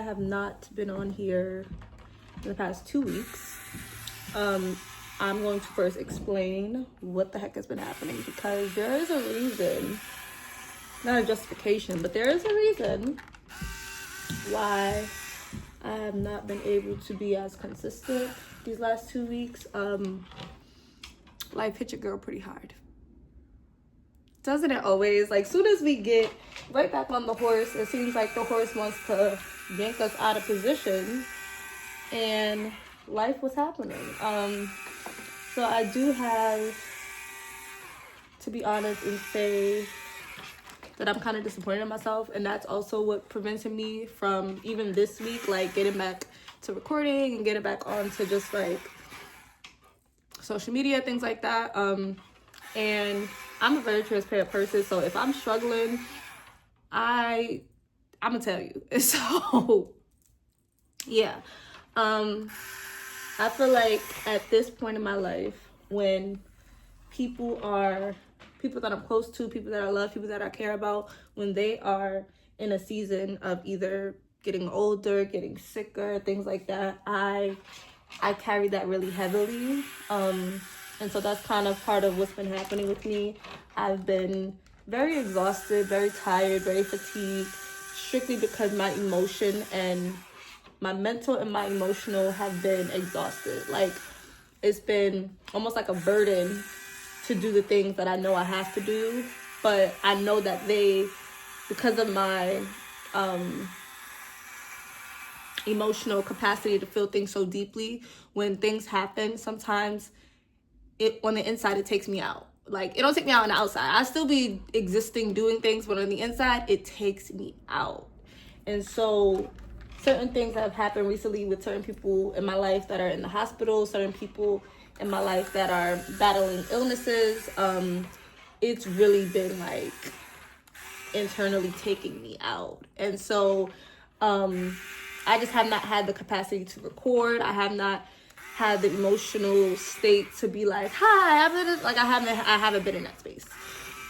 have not been on here in the past 2 weeks. I'm going to first explain what the heck has been happening, because there is a reason, not a justification, but there is a reason why I have not been able to be as consistent these last 2 weeks. Life hit your girl pretty hard. Doesn't it always? Like, soon as we get right back on the horse, it seems like the horse wants to yank us out of position, and life was happening. So I do have to be honest and say that I'm kind of disappointed in myself, and that's also what prevented me from even this week, like, getting back to recording and getting back on to just like social media, things like that. And I'm a very transparent person, so if I'm struggling, I'm gonna tell you. So yeah, I feel like at this point in my life, when people that I'm close to, people that I love, people that I care about, when they are in a season of either getting older, getting sicker, things like that, I carry that really heavily. And so that's kind of part of what's been happening with me. I've been very exhausted, very tired, very fatigued, strictly because my emotion and my mental and my emotional have been exhausted. Like, it's been almost like a burden to do the things that I know I have to do, but I know that because of my emotional capacity to feel things so deeply, when things happen, sometimes on the inside, it takes me out. Like, it don't take me out on the outside. I still be existing, doing things, but on the inside, it takes me out. And so certain things that have happened recently with certain people in my life that are in the hospital, certain people in my life that are battling illnesses, it's really been like internally taking me out. And so I just have not had the capacity to record. I have not had the emotional state to be like, hi, I haven't been in that space.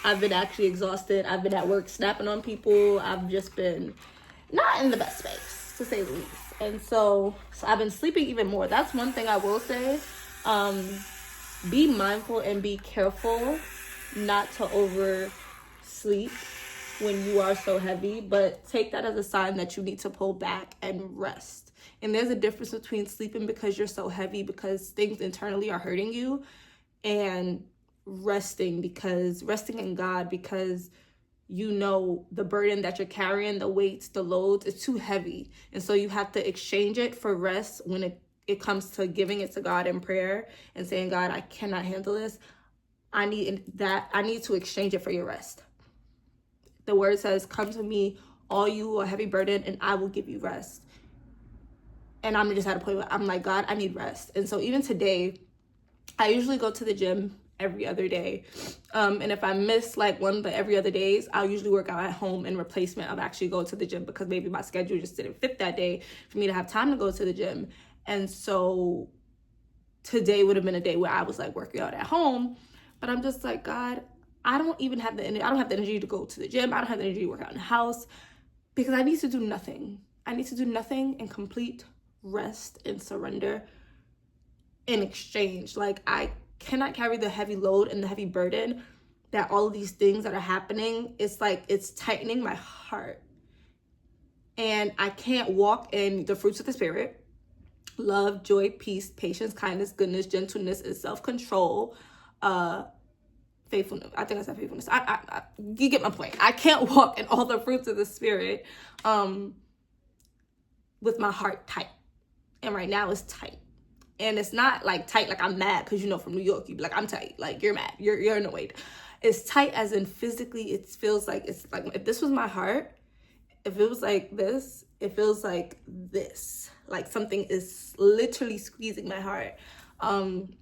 I've been actually exhausted. I've been at work snapping on people. I've just been not in the best space, to say the least. And so I've been sleeping even more. That's one thing I will say. Be mindful and be careful not to oversleep when you are so heavy, but take that as a sign that you need to pull back and rest. And there's a difference between sleeping because you're so heavy, because things internally are hurting you, and resting in God, because you know the burden that you're carrying, the weights, the loads, is too heavy. And so you have to exchange it for rest when it comes to giving it to God in prayer and saying, God, I cannot handle this. I need to exchange it for your rest. The word says, come to me, all you who are heavy burdened, and I will give you rest. And I'm just at a point where I'm like, God, I need rest. And so even today, I usually go to the gym every other day. And if I miss like one but every other days, I'll usually work out at home in replacement of actually going to the gym, because maybe my schedule just didn't fit that day for me to have time to go to the gym. And so today would have been a day where I was like working out at home, but I'm just like, God, I don't have the energy to go to the gym. I don't have the energy to work out in the house, because I need to do nothing. I need to do nothing and complete rest and surrender in exchange. Like, I cannot carry the heavy load and the heavy burden that all of these things that are happening, it's like it's tightening my heart. And I can't walk in the fruits of the Spirit: love, joy, peace, patience, kindness, goodness, gentleness, and self-control. Faithfulness. I think I said faithfulness. You get my point. I can't walk in all the fruits of the Spirit with my heart tight. And right now it's tight. And it's not like tight like I'm mad, because from New York, you'd be like, I'm tight. Like, you're mad. You're annoyed. It's tight as in physically, it feels like, it's like if this was my heart, if it was like this, it feels like this. Like something is literally squeezing my heart. And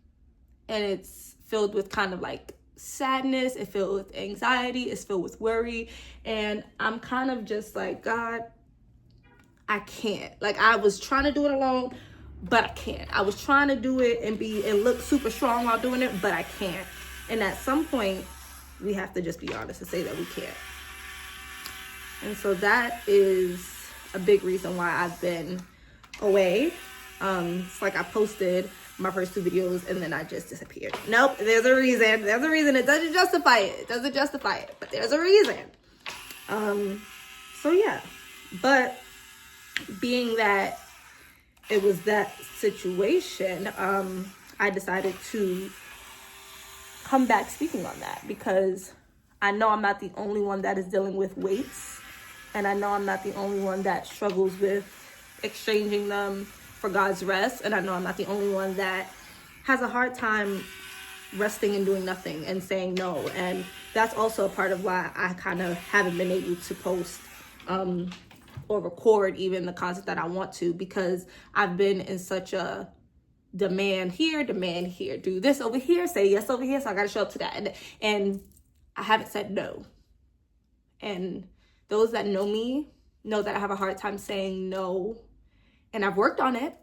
it's filled with kind of like sadness. It's filled with anxiety. It's filled with worry. And I'm kind of just like, God, I can't. Like, I was trying to do it alone, but I can't. I was trying to do it and look super strong while doing it, but I can't. And at some point, we have to just be honest and say that we can't. And so that is a big reason why I've been away. It's like I posted my first 2 videos and then I just disappeared. Nope, there's a reason. There's a reason. It doesn't justify it. It doesn't justify it, but there's a reason. So yeah, but being that it was that situation, I decided to come back speaking on that, because I know I'm not the only one that is dealing with weights, and I know I'm not the only one that struggles with exchanging them for God's rest, and I know I'm not the only one that has a hard time resting and doing nothing and saying no. And that's also a part of why I kind of haven't been able to post or record even the content that I want to, because I've been in such a demand here, do this over here, say yes over here, so I gotta show up to that, and I haven't said no. And those that know me know that I have a hard time saying no, and I've worked on it.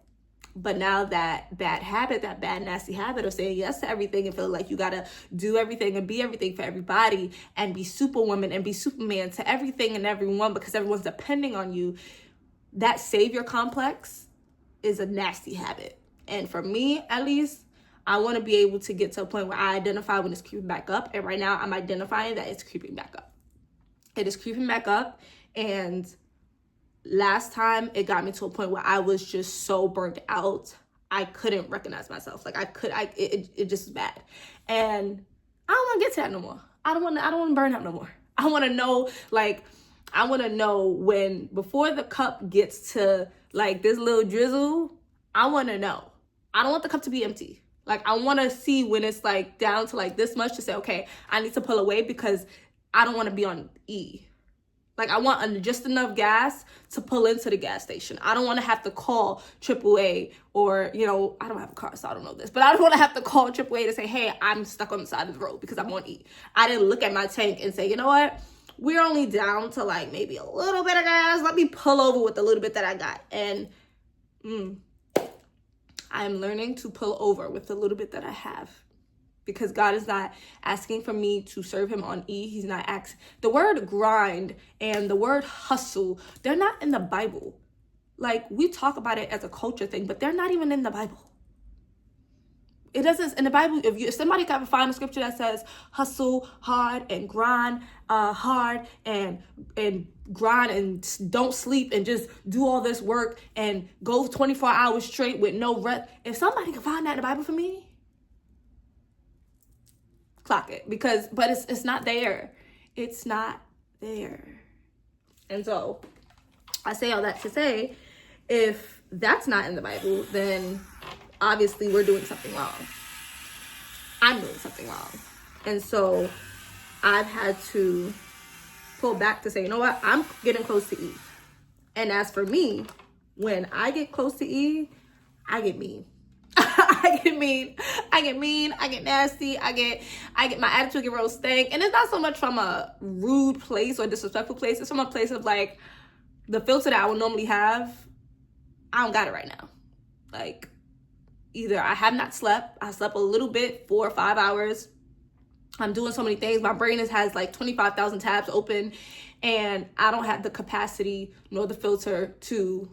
But now that bad habit, that bad nasty habit of saying yes to everything and feeling like you gotta do everything and be everything for everybody and be superwoman and be superman to everything and everyone because everyone's depending on you, that savior complex is a nasty habit. And for me, at least, I want to be able to get to a point where I identify when it's creeping back up. And right now I'm identifying that it's creeping back up. It is creeping back up. And last time it got me to a point where I was just so burnt out, I couldn't recognize myself. Like it just was bad. And I don't want to get to that no more. I don't want to burn out no more. I want to know when, before the cup gets to like this little drizzle, I want to know. I don't want the cup to be empty. Like, I want to see when it's like down to like this much to say, okay, I need to pull away because I don't want to be on E. Like, I want just enough gas to pull into the gas station. I don't want to have to call AAA or, I don't have a car, so I don't know this. But I don't want to have to call AAA to say, hey, I'm stuck on the side of the road because I'm on E. I didn't look at my tank and say, you know what? We're only down to like maybe a little bit of gas. Let me pull over with the little bit that I got. And I'm learning to pull over with the little bit that I have, because God is not asking for me to serve him on E. He's not asking. The word grind and the word hustle, they're not in the Bible. Like, we talk about it as a culture thing, but they're not even in the Bible. It doesn't, in the Bible, if somebody can find a scripture that says hustle hard and grind hard and grind and don't sleep and just do all this work and go 24 hours straight with no rest. If somebody can find that in the Bible for me, clock it. But it's not there. It's not there. And so I say all that to say, if that's not in the Bible, then obviously we're doing something wrong. I'm doing something wrong. And so I've had to pull back to say, you know what? I'm getting close to E. And as for me, when I get close to E, I get mean. I get mean. I get nasty. I get my attitude get real stank. And it's not so much from a rude place or disrespectful place. It's from a place of like, the filter that I would normally have, I don't got it right now. Like, either I have not slept, I slept a little bit, 4 or 5 hours. I'm doing so many things. My brain has like 25,000 tabs open, and I don't have the capacity nor the filter to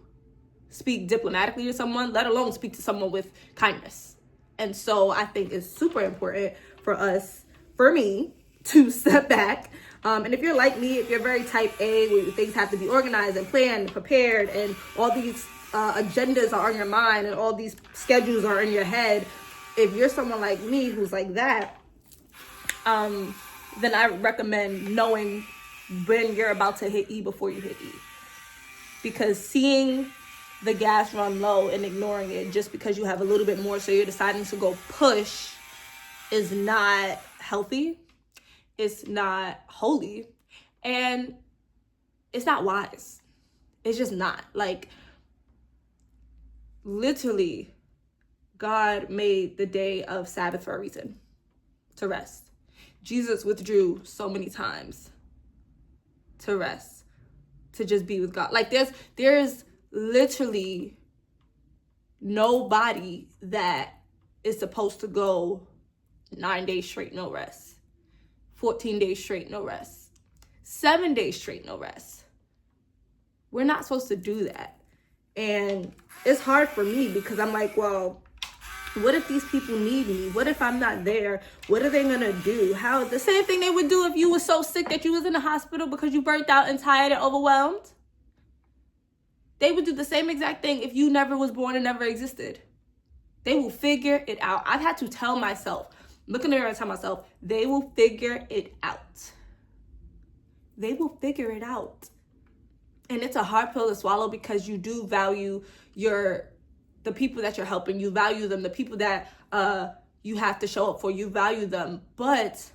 speak diplomatically to someone, let alone speak to someone with kindness. And so I think it's super important for me to step back. And if you're like me, if you're very type A, where things have to be organized and planned and prepared, and all these agendas are on your mind and all these schedules are in your head, if you're someone like me who's like that, then I recommend knowing when you're about to hit E before you hit E. Because seeing the gas run low and ignoring it just because you have a little bit more, so you're deciding to go push, is not healthy. It's not holy. And it's not wise. It's just not. Like, literally, God made the day of Sabbath for a reason, to rest. Jesus withdrew so many times to rest, to just be with God. Like, there's literally nobody that is supposed to go 9 days straight, no rest, 14 days straight, no rest, 7 days straight, no rest. We're not supposed to do that. And it's hard for me because I'm like, well, what if these people need me? What if I'm not there? What are they gonna do? How the same thing they would do if you were so sick that you was in the hospital because you burnt out and tired and overwhelmed. They would do the same exact thing if you never was born and never existed. They will figure it out. I've had to tell myself, look in the mirror and tell myself, they will figure it out. They will figure it out. And it's a hard pill to swallow because you do value the people that you're helping. You value them. The people that you have to show up for, you value them. But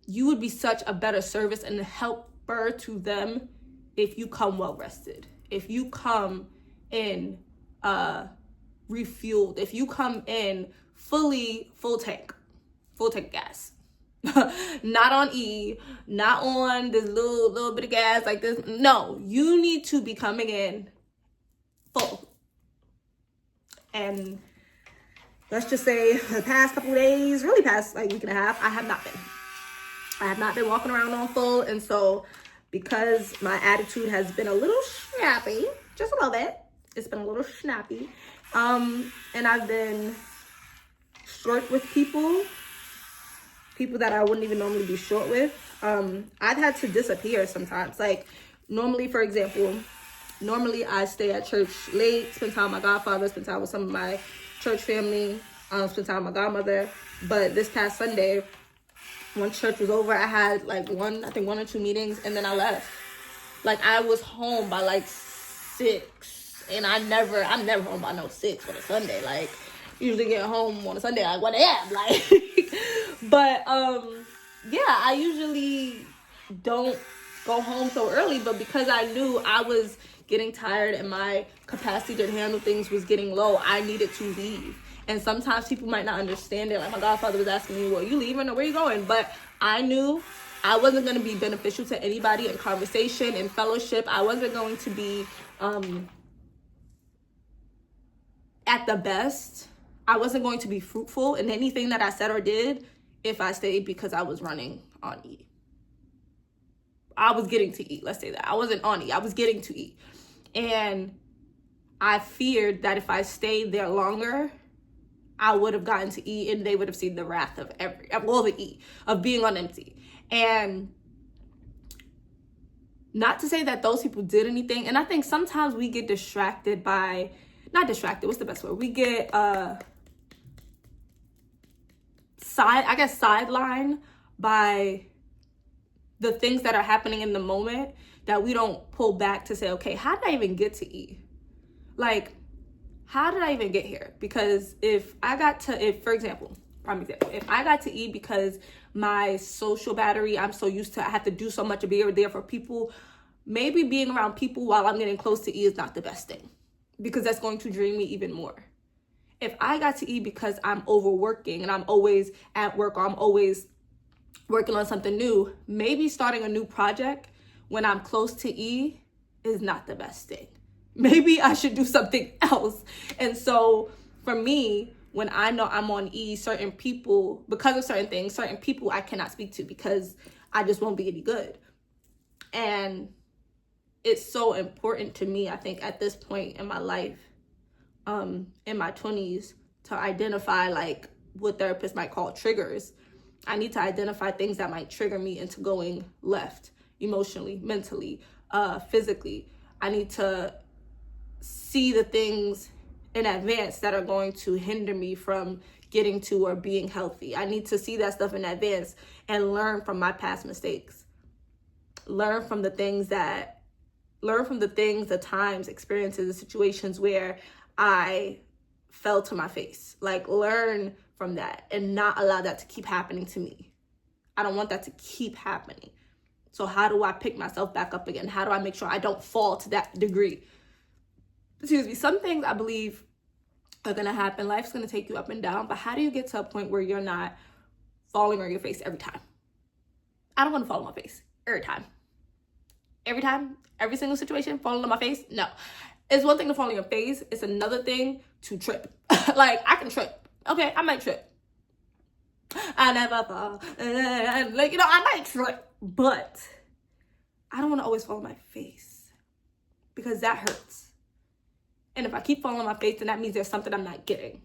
you would be such a better service and helper to them if you come well rested. If you come in refueled. If you come in full tank gas. Not on E, not on this little bit of gas like this. No, you need to be coming in full. And let's just say the past couple of days, really past like week and a half, I have not been walking around on full. And so because my attitude has been a little snappy, just a little bit, it's been a little snappy, and I've been short with people that I wouldn't even normally be short with. I've had to disappear sometimes. Like normally, for example, I stay at church late, spend time with my godfather, spend time with some of my church family, spend time with my godmother. But this past Sunday, when church was over, I had like one or two meetings, and then I left. Like I was home by like 6, and I'm never home by no 6 on a Sunday. Like usually get home on a Sunday like 1 a.m. Like, but yeah, I usually don't go home so early. But because I knew I was getting tired and my capacity to handle things was getting low, I needed to leave. And sometimes people might not understand it. Like my godfather was asking me, well, you leaving or where you going? But I knew I wasn't going to be beneficial to anybody in conversation and fellowship. I wasn't going to be at the best. I wasn't going to be fruitful in anything that I said or did if I stayed because I was running on E. I was getting to E. Let's say that. I wasn't on E. I was getting to E. And I feared that if I stayed there longer, I would have gotten to E and they would have seen the wrath of the E, of being on empty. And not to say that those people did anything. And I think sometimes we get distracted by, not distracted, what's the best word? We get sidelined by the things that are happening in the moment that we don't pull back to say, okay, how did I even get to E? Like, how did I even get here? Because if I got to E because my social battery, I'm so used to, I have to do so much to be there for people, maybe being around people while I'm getting close to E is not the best thing, because that's going to drain me even more. If I got to E because I'm overworking and I'm always at work or I'm always working on something new, maybe starting a new project when I'm close to E is not the best thing. Maybe I should do something else. And so for me, when I know I'm on E, certain people, because of certain things, certain people I cannot speak to because I just won't be any good. And it's so important to me, I think, at this point in my life, in my 20s, to identify like what therapists might call triggers. I need to identify things that might trigger me into going left emotionally, mentally, physically. I need to see the things in advance that are going to hinder me from getting to or being healthy. I need to see that stuff in advance and learn from my past mistakes. Learn from the times, experiences, the situations where I fell to my face. Like, learn from that and not allow that to keep happening to me. I don't want that to keep happening. So how do I pick myself back up again? How do I make sure I don't fall to that degree? Some things I believe are going to happen. Life's going to take you up and down. But how do you get to a point where you're not falling on your face every time? I don't want to fall on my face every time. Every time, every single situation, falling on my face? No. It's one thing to fall on your face. It's another thing to trip. Like, I can trip. Okay, I might trip. I never fall. Like, I might trip. But I don't want to always fall on my face. because that hurts. And if I keep falling on my face, then that means there's something I'm not getting.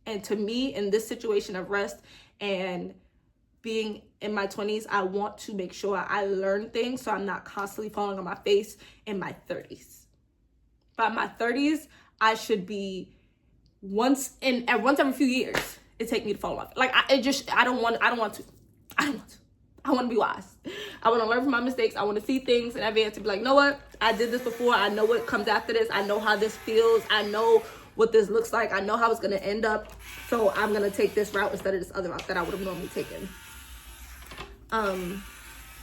And to me, in this situation of rest and being in my 20s, I want to make sure I learn things so I'm not constantly falling on my face in my 30s. By my 30s, I should be once every few years, it take me to fall off. Like I don't want to. I want to be wise. I want to learn from my mistakes. I want to see things in advance and be like, you know what? I did this before. I know what comes after this. I know how this feels. I know what this looks like. I know how it's going to end up. So I'm going to take this route instead of this other route that I would have normally taken.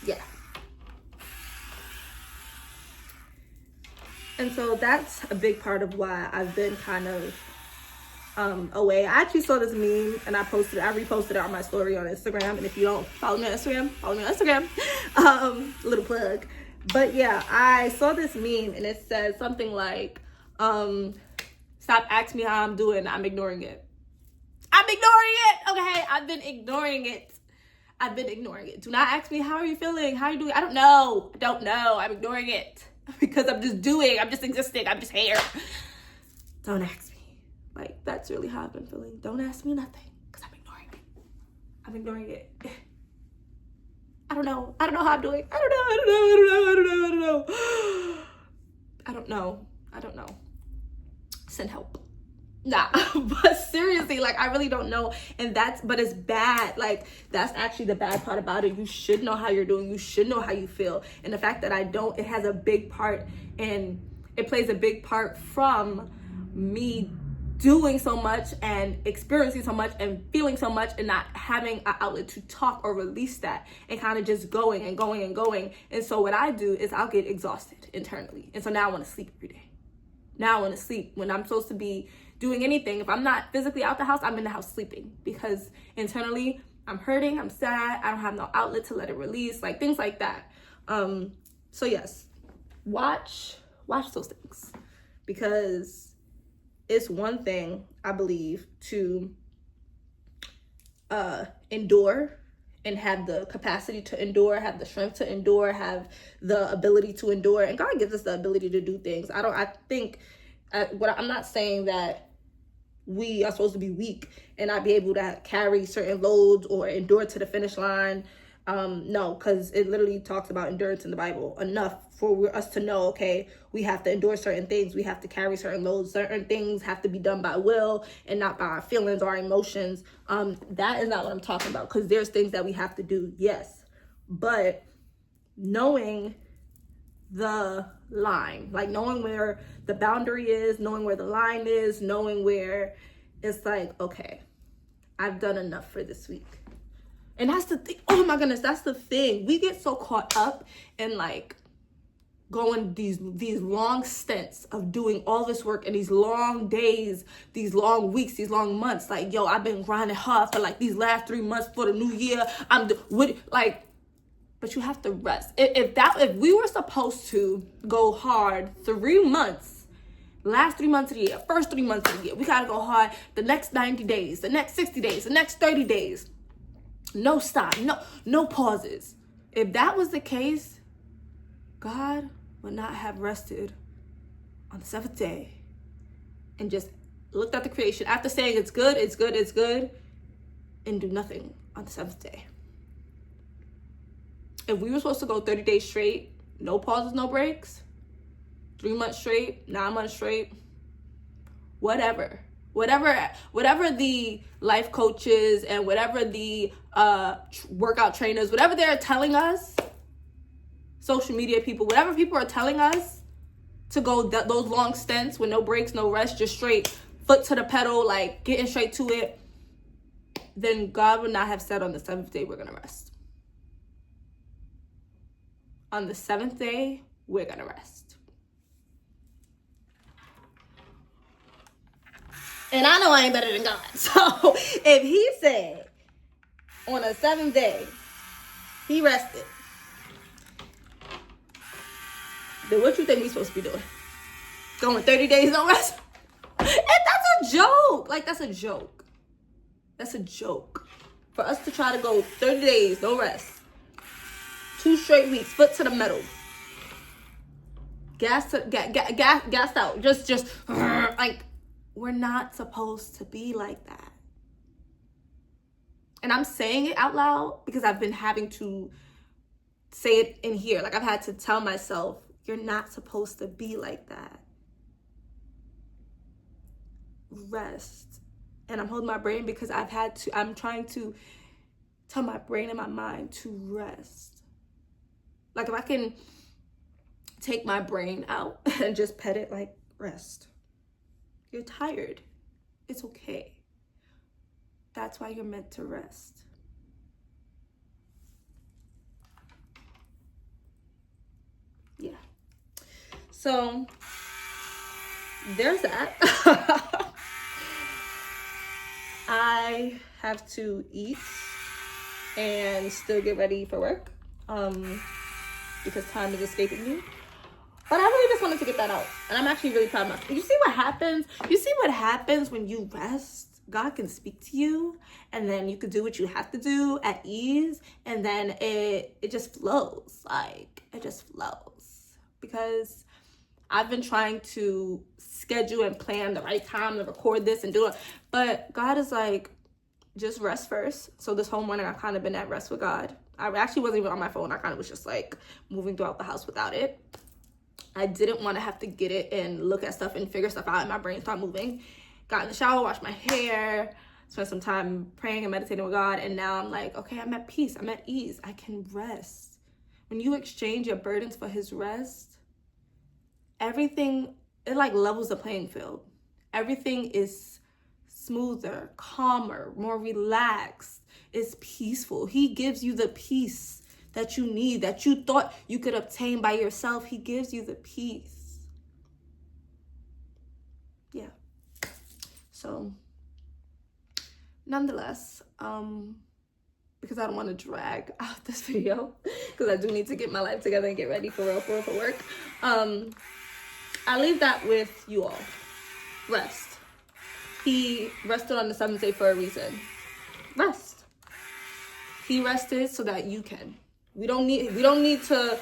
Yeah. And so that's a big part of why I've been kind of away. I actually saw this meme and I reposted it on my story on Instagram. And if you don't follow me on Instagram. Little plug. But yeah, I saw this meme and it says something like, stop asking me how I'm doing. I'm ignoring it. Okay, I've been ignoring it. Do not ask me, how are you feeling? How are you doing? I don't know. I'm ignoring it because I'm just existing. I'm just here. Don't ask me. Like, that's really how I've been feeling. Don't ask me nothing because I'm ignoring it. I don't know how I'm doing. I don't know. Send help. Nah, but seriously, like, I really don't know. But it's bad. Like, that's actually the bad part about it. You should know how you're doing. You should know how you feel. And the fact that I don't, it has a big part, and it plays a big part from me doing so much and experiencing so much and feeling so much and not having an outlet to talk or release that, and kind of just going. And so what I do is I'll get exhausted internally. And so now I want to sleep every day. Now I want to sleep when I'm supposed to be doing anything. If I'm not physically out the house, I'm in the house sleeping, because internally I'm hurting, I'm sad, I don't have no outlet to let it release, like things like that. So yes, watch those things, because it's one thing, I believe, to endure and have the capacity to endure, have the strength to endure, have the ability to endure. And God gives us the ability to do things. I'm not saying that we are supposed to be weak and not be able to carry certain loads or endure to the finish line. No, because it literally talks about endurance in the Bible enough for us to know, okay, we have to endure certain things. We have to carry certain loads. Certain things have to be done by will and not by our feelings or our emotions. That is not what I'm talking about, because there's things that we have to do, yes. But knowing the line, like knowing where the boundary is, knowing where the line is, knowing where it's like, okay, I've done enough for this week. And that's the thing. Oh my goodness, that's the thing. We get so caught up in like going these long stints of doing all this work and these long days, these long weeks, these long months. Like, yo, I've been grinding hard for like these last 3 months for the new year. But you have to rest. If we were supposed to go hard 3 months, last 3 months of the year, first 3 months of the year, we gotta go hard the next 90 days, the next 60 days, the next 30 days. No stop, no pauses. If that was the case, God would not have rested on the 7th day and just looked at the creation after saying it's good, and do nothing on the 7th day. If we were supposed to go 30 days straight, no pauses, no breaks, 3 months straight, 9 months straight, whatever the life coaches and whatever the workout trainers, whatever they're telling us, social media people, whatever people are telling us to go those long stints with no breaks, no rest, just straight foot to the pedal, like getting straight to it, then God would not have said on the 7th day we're gonna rest. On the 7th day, we're gonna rest. And I know I ain't better than God. So if he said on the 7th day, he rested, then what you think we supposed to be doing? Going 30 days no rest? And that's a joke. Like, that's a joke. That's a joke. For us to try to go 30 days no rest, 2 straight weeks, foot to the metal, gassed out. Just like, we're not supposed to be like that. And I'm saying it out loud because I've been having to say it in here. Like, I've had to tell myself, you're not supposed to be like that. Rest. And I'm holding my brain because I'm trying to tell my brain and my mind to rest. Like, if I can take my brain out and just pet it, like, rest. You're tired. It's okay. That's why you're meant to rest. Yeah. So there's that. I have to eat and still get ready for work because time is escaping me. But I really just wanted to get that out. And I'm actually really proud of myself. You see what happens? You see what happens when you rest? God can speak to you, and then you could do what you have to do at ease, and then it just flows. Like, it just flows. Because I've been trying to schedule and plan the right time to record this and do it. But God is like, just rest first. So this whole morning, I've kind of been at rest with God. I actually wasn't even on my phone. I kind of was just like moving throughout the house without it. I didn't want to have to get it and look at stuff and figure stuff out, and my brain start moving. Got in the shower, washed my hair, spent some time praying and meditating with God, and now I'm like, okay, I'm at peace. I'm at ease. I can rest. When you exchange your burdens for his rest, everything, it like levels the playing field. Everything is smoother, calmer, more relaxed. It's peaceful. He gives you the peace that you need, that you thought you could obtain by yourself. He gives you the peace. Yeah. So, nonetheless, because I don't want to drag out this video, because I do need to get my life together and get ready for work, I leave that with you all. Rest. He rested on the seventh day for a reason. Rest. He rested so that you can. We don't need to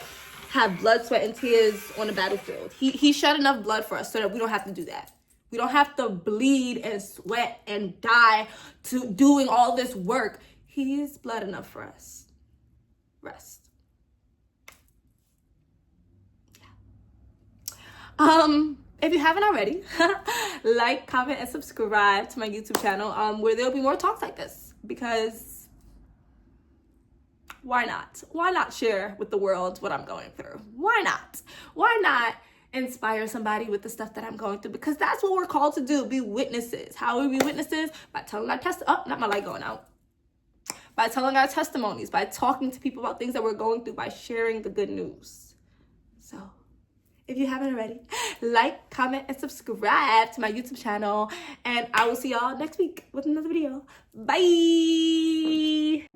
have blood, sweat, and tears on the battlefield. He shed enough blood for us so that we don't have to do that. We don't have to bleed and sweat and die to doing all this work. He's bled enough for us. Rest. Yeah. If you haven't already, like, comment, and subscribe to my YouTube channel, where there'll be more talks like this, because why not? Why not share with the world what I'm going through? Why not? Why not inspire somebody with the stuff that I'm going through? Because that's what we're called to do, be witnesses. How will we be witnesses? By telling our not my light going out. By telling our testimonies, by talking to people about things that we're going through, by sharing the good news. So, if you haven't already, like, comment, and subscribe to my YouTube channel. And I will see y'all next week with another video. Bye!